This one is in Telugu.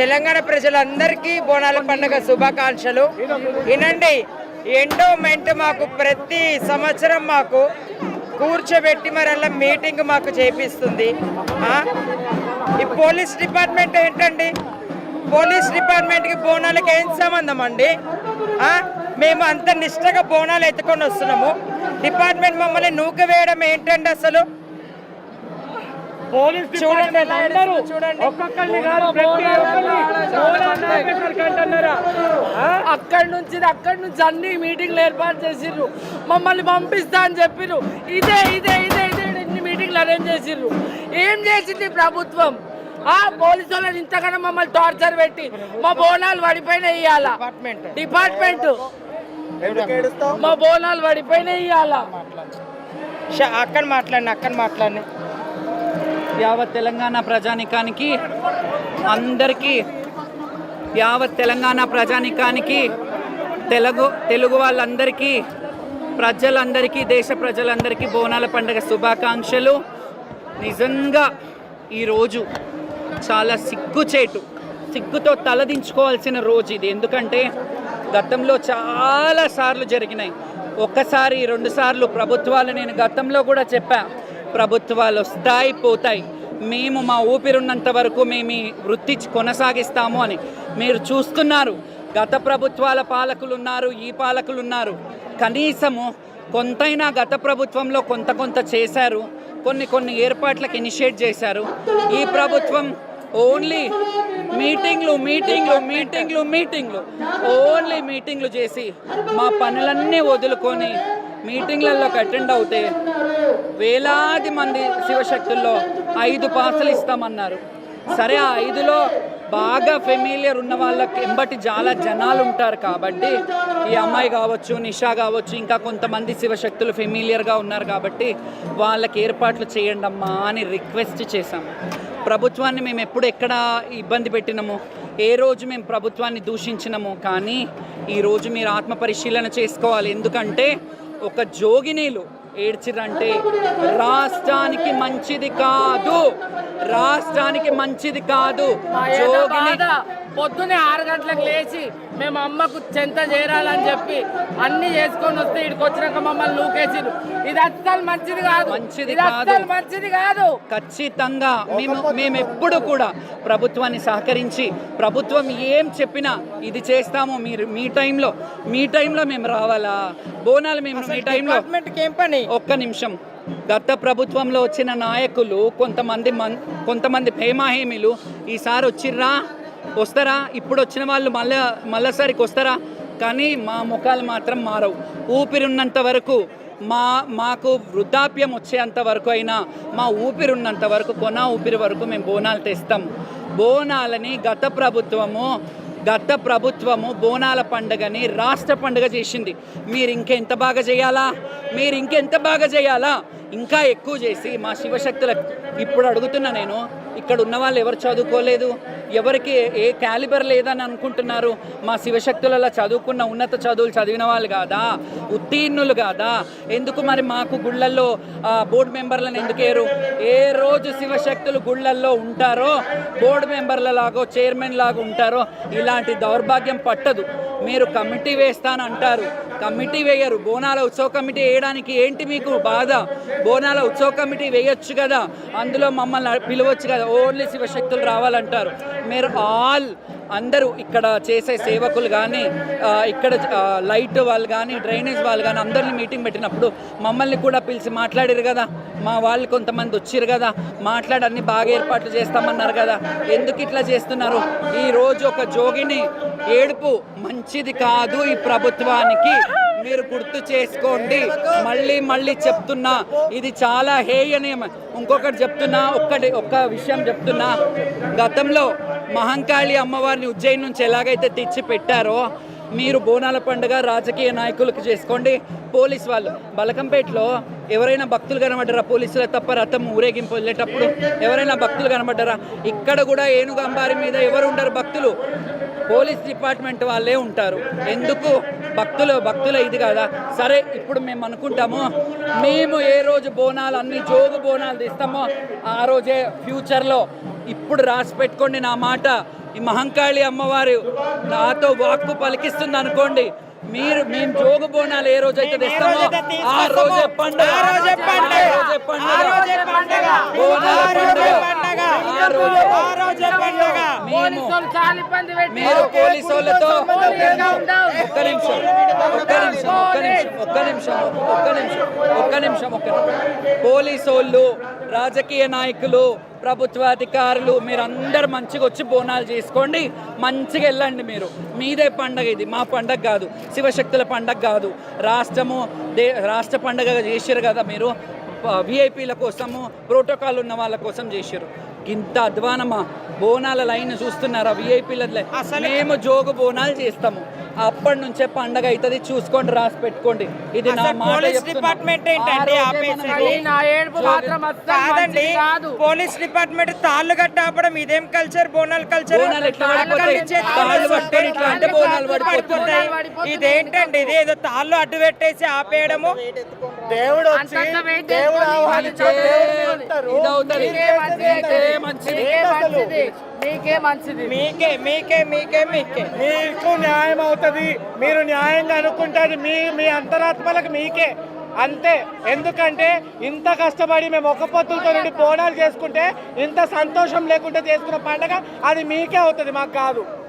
తెలంగాణ ప్రజలందరికీ బోనాల పండుగ శుభాకాంక్షలు. వినండి, ఎండోమెంట్ మాకు ప్రతి సంవత్సరం మాకు కూర్చోబెట్టి మరల్లా మీటింగ్ మాకు చేపిస్తుంది. ఈ పోలీస్ డిపార్ట్మెంట్ ఏంటండి? పోలీస్ డిపార్ట్మెంట్కి బోనాలకి ఏం సంబంధం అండి? మేము అంత నిష్టగా బోనాలు ఎత్తుకొని వస్తున్నాము, డిపార్ట్మెంట్ మమ్మల్ని నూక వేయడం ఏంటండి అసలు? అక్కడి నుంచి అన్ని మీటింగ్లు ఏర్పాటు చేసిర్రు, మమ్మల్ని పంపిస్తా అని చెప్పిర్రు. ఇదే ఇదే ఇదే ఇదే ఇన్ని మీటింగ్లు అరేంజ్ చేసిర్రు. ఏం చేసింది ప్రభుత్వం? పోలీసు వాళ్ళని ఇంతకన్నా మమ్మల్ని టార్చర్ పెట్టి మా బోనాలు పడిపోయినా ఇయ్యాల డిపార్ట్మెంట్, మా బోనాలు పడిపోయినా ఇయ్యాల. అక్కడ మాట్లాడి యావత్ తెలంగాణ ప్రజానికానికి అందరికీ, యావత్ తెలంగాణ ప్రజానికానికి, తెలుగు వాళ్ళందరికీ, ప్రజలందరికీ, దేశ ప్రజలందరికీ బోనాల పండుగ శుభాకాంక్షలు. నిజంగా ఈరోజు చాలా సిగ్గుతో తలదించుకోవాల్సిన రోజు ఇది. ఎందుకంటే గతంలో చాలా సార్లు జరిగినాయి, ఒక్కసారి 2 సార్లు ప్రభుత్వాలు, నేను గతంలో కూడా చెప్పా, ప్రభుత్వాలు వస్తాయి పోతాయి, మేము మా ఊపిరున్నంత వరకు మేము ఈ వృత్తి కొనసాగిస్తాము అని. మీరు చూస్తున్నారు, గత ప్రభుత్వాల పాలకులు ఉన్నారు, ఈ పాలకులు ఉన్నారు, కనీసము కొంతైనా గత ప్రభుత్వంలో కొంత చేశారు, కొన్ని ఏర్పాట్లకు ఇనిషియేట్ చేశారు. ఈ ప్రభుత్వం ఓన్లీ మీటింగ్లు ఓన్లీ మీటింగ్లు చేసి మా పనులన్నీ వదులుకొని మీటింగ్లలోకి అటెండ్ అవుతే వేలాది మంది శివశక్తుల్లో 5 పాసులు ఇస్తామన్నారు. సరే, ఆ 5లో బాగా ఫెమిలియర్ ఉన్న వాళ్ళకి ఎంబటి చాలా జనాలు ఉంటారు కాబట్టి, ఈ అమ్మాయి కావచ్చు, నిషా కావచ్చు, ఇంకా కొంతమంది శివశక్తులు ఫెమిలియర్గా ఉన్నారు కాబట్టి వాళ్ళకి ఏర్పాట్లు చేయండి అమ్మా అని రిక్వెస్ట్ చేశాము. ప్రభుత్వాన్ని మేము ఎక్కడ ఇబ్బంది పెట్టినాము, ఏ రోజు మేము ప్రభుత్వాన్ని దూషించినాము, కానీ ఈరోజు మీరు ఆత్మ పరిశీలన చేసుకోవాలి. ఎందుకంటే ఒక జోగినీలు ఏడ్చిరంటే రాష్ట్రానికి మంచిది కాదు. జోగిని పొద్దునే 6 గంటలకు లేచి మేము అమ్మకు చెంత చేరాలని చెప్పి అన్ని చేసుకొని వస్తే ఇక్కడికి వచ్చినాక మమ్మల్ని నూకేసిరు. ఇది అస్సలు మంచిది కాదు. ఖచ్చితంగా మేము ఎప్పుడు కూడా ప్రభుత్వాన్ని సహకరించి, ప్రభుత్వం ఏం చెప్పినా ఇది చేస్తాము, మీరు మీ టైంలో మేము రావాలా బోనాలు, మేము మీ టైంలో ఏం పని? ఒక్క నిమిషం. గత ప్రభుత్వంలో వచ్చిన నాయకులు కొంతమంది హేమాహేమిలు ఈసారి వస్తారా? ఇప్పుడు వచ్చిన వాళ్ళు మళ్ళీసారికి వస్తారా? కానీ మా ముఖాలు మాత్రం మారవు. ఊపిరున్నంత వరకు, మాకు వృద్ధాప్యం వచ్చేంత వరకు అయినా, మా ఊపిరున్నంత వరకు, ఊపిరి వరకు మేము బోనాలు తెస్తాం. బోనాలని గత ప్రభుత్వము బోనాల పండుగని రాష్ట్ర పండుగ చేసింది. మీరు ఇంకెంత బాగా చేయాలా? ఇంకా ఎక్కువ చేసి మా శివశక్తులకు, ఇప్పుడు అడుగుతున్నా నేను, ఇక్కడ ఉన్న వాళ్ళు ఎవరు చదువుకోలేదు, ఎవరికి ఏ క్యాలిబర్ లేదని అనుకుంటున్నారు? మా శివశక్తులలో చదువుకున్న ఉన్నత చదువులు చదివిన వాళ్ళు కాదా? ఉత్తీర్ణులు కాదా? ఎందుకు మరి మాకు గుళ్ళల్లో బోర్డు మెంబర్లను ఎందుకేరు? ఏ రోజు శివశక్తులు గుళ్ళల్లో ఉంటారో, బోర్డు మెంబర్ల లాగో చైర్మన్ లాగా ఉంటారో, ఇలాంటి దౌర్భాగ్యం పట్టదు. మీరు కమిటీ వేస్తానంటారు, కమిటీ వేయరు. బోనాల ఉత్సవ కమిటీ వేయడానికి ఏంటి మీకు బాధ? బోనాల ఉత్సవ కమిటీ వేయొచ్చు కదా, అందులో మమ్మల్ని పిలవచ్చు కదా, ఓన్లీ శివశక్తులు రావాలంటారు. మీరు అందరూ ఇక్కడ చేసే సేవకులు కానీ, ఇక్కడ లైట్ వాళ్ళు కానీ, డ్రైనేజ్ వాళ్ళు కానీ అందరినీ మీటింగ్ పెట్టినప్పుడు మమ్మల్ని కూడా పిలిచి మాట్లాడారు కదా, మా వాళ్ళు కొంతమంది వచ్చిరు కదా, మాట్లాడి అన్ని బాగా ఏర్పాట్లు చేస్తామన్నారు కదా, ఎందుకు ఇట్లా చేస్తున్నారు? ఈరోజు ఒక జోగిని ఏడుపు మంచిది కాదు ఈ ప్రభుత్వానికి. మీరు గుర్తు చేసుకోండి. మళ్ళీ చెప్తున్నా, ఇది చాలా హేయనీయం. ఇంకొకటి చెప్తున్నా, ఒక్క విషయం చెప్తున్నా. గతంలో మహంకాళి అమ్మవారిని ఉజ్జయిని నుంచి ఎలాగైతే తెచ్చి పెట్టారో, మీరు బోనాల పండుగ రాజకీయ నాయకులకు చేసుకోండి. పోలీస్ వాళ్ళు బలకంపేటలో ఎవరైనా భక్తులు కనబడ్డారా? పోలీసులు తప్ప రథం ఊరేగింపు వెళ్ళేటప్పుడు ఎవరైనా భక్తులు కనబడ్డారా? ఇక్కడ కూడా ఏనుగు అంబారి మీద ఎవరు ఉండరు భక్తులు, పోలీస్ డిపార్ట్మెంట్ వాళ్ళే ఉంటారు. ఎందుకు? భక్తుల ఇది కదా. సరే, ఇప్పుడు మేము అనుకుంటాము, మేము ఏ రోజు బోనాలు అన్ని జోగు బోనాలు తీస్తామో ఆ రోజే ఫ్యూచర్లో, ఇప్పుడు రాసి పెట్టుకోండి నా మాట, ఈ మహంకాళి అమ్మవారు నాతో వాక్కు పలికిస్తుంది అనుకోండి, మేము జోగు బోనాలు ఏ రోజైతే తెస్తామో ఆ రోజే పండుగ, మీరు పోలీసులతో పోలీసోళ్ళు, రాజకీయ నాయకులు, ప్రభుత్వాధికారులు మీరందరు మంచిగా వచ్చి బోనాలు చేసుకోండి, మంచిగా వెళ్ళండి. మీరు మీదే పండగ, ఇది మా పండగ కాదు, శివశక్తుల పండగ కాదు. రాష్ట్ర పండగ చేసారు కదా మీరు, విఐపీల కోసము ప్రోటోకాల్ ఉన్న వాళ్ళ కోసం చేసారు. ఇంత అధ్వానమా? బోనాల లైన్ చూస్తున్నారా? విఐపీల మేము జోగు బోనాలు చేస్తాము, అప్పటి నుంచే పండగ అవుతుంది. చూసుకోండి, రాసి పెట్టుకోండి. ఇది నా మాట. డిపార్ట్మెంట్ ఏంటండి కాదండి, పోలీస్ డిపార్ట్మెంట్ తాళ్ళు కట్టి ఆపడం ఇదేం కల్చర్? బోనాలు కల్చర్ ఇదేంటండి? ఇది ఏదో తాళ్ళు అడ్డు పెట్టేసి ఆపేయడము. దేవుడు మీకు న్యాయం అవుతుంది, మీరు న్యాయంగా అనుకుంటారు, మీ అంతరాత్మలకు మీకే అంతే. ఎందుకంటే ఇంత కష్టపడి మేము ఒక పొత్తులతో నుండి బోనాలు చేసుకుంటే ఇంత సంతోషం లేకుండా చేసుకున్న పండగ అది మీకే అవుతుంది, మాకు కాదు.